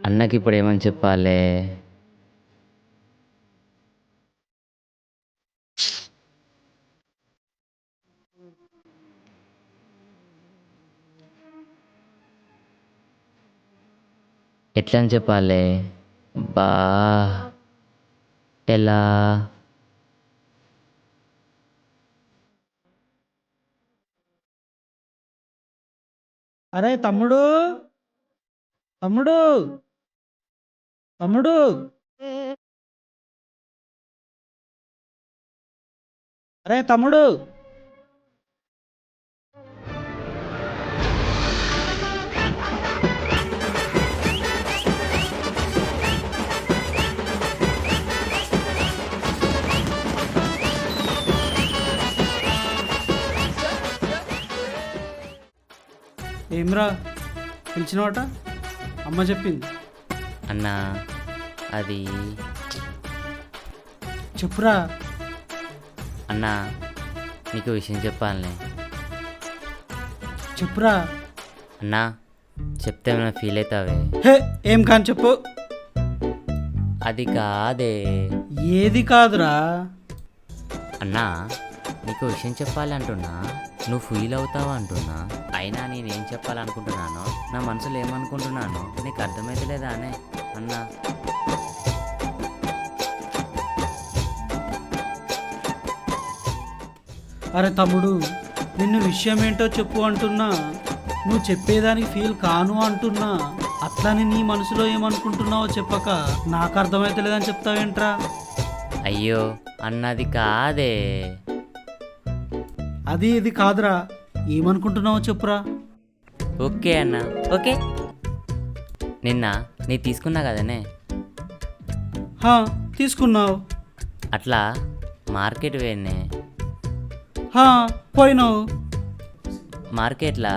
అన్నకి ఇప్పుడు ఏమని చెప్పాలి? ఎట్లా అని చెప్పాలి? బా ఎలా? అరే తమ్ముడు, తమ్ముడు, తమ్ముడు, అరే తమ్ముడు. ఏమ్రా పిలిచినవాట? అమ్మ చెప్పింది. అన్నా అది చెప్పురా. అన్నా నీకు విషయం చెప్పాలనే. చెప్పురా. అన్నా చెప్తే ఏమైనా ఫీల్ అవుతావే? హే, ఏం కాని చెప్పు. అది కాదే. ఏది కాదురా? అన్నా నీకు విషయం చెప్పాలి అంటున్నా, నువ్వు ఫీల్ అవుతావా అంటున్నా. అయినా నేనేం చెప్పాలనుకుంటున్నానో, నా మనసులో ఏమనుకుంటున్నానో నీకు అర్థమైతలేదా అనే అన్నా. అరే తమ్ముడు, నిన్ను విషయం ఏంటో చెప్పు అంటున్నా, నువ్వు చెప్పేదానికి ఫీల్ కాను అంటున్నా. అట్లని నీ మనసులో ఏమనుకుంటున్నావో చెప్పక నాకు అర్థమైతలేదని చెప్తావేంట్రా? అయ్యో అన్నది కాదే. అది ఇది కాదురా, ఏమనుకుంటున్నావో చెప్పురా. ఓకే అన్న, ఓకే. నిన్న నీ తీసుకున్నా కదనే, హా, తీసుకున్నావు. అట్లా మార్కెట్ పోయినే. హా, పోయినావు. మార్కెట్లో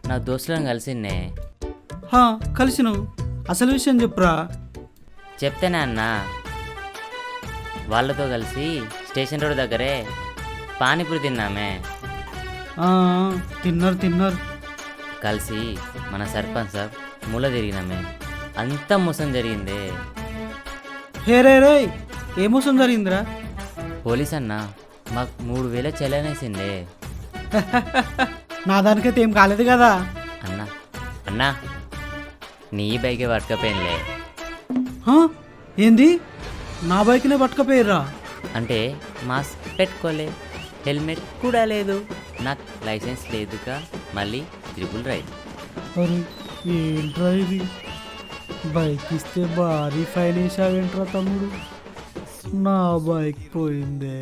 నా దోస్తులను కలిసిన్నే. హా, కలిసినావు. అసలు విషయం చెప్పురా. చెప్తేనే అన్న, వాళ్ళతో కలిసి స్టేషన్ రోడ్ దగ్గరే పానీపూరి తిన్నామే. ఆ, తిన్నారు. కలిసి మన సర్పంచ్ సాబ్ మూల తిరిగినామే. అంతా మోసం జరిగిందే. హే రే రే, ఏ మోసం జరిగిందిరా? పోలీస్ అన్న మాకు 3,000 చెల్లనేసిందే. నా దానికైతే ఏం కాలేదు కదా. అన్నా అన్నా నీ బైకే పట్టుకపోయినలే. హా, ఏంది? నా బైక్నే పట్టుకపోయిర్రా? అంటే మాస్క్ పెట్టుకోలే, హెల్మెట్ కూడా లేదు, నాకు లైసెన్స్ లేదుగా, మళ్ళీ ట్రిపుల్ రైడ్. అరే ఏంట్రా ఇది? బైక్ ఇస్తే భారీ ఫైన్ వేసావేంట్రా తమ్ముడు? నా బైక్ పోయిందే.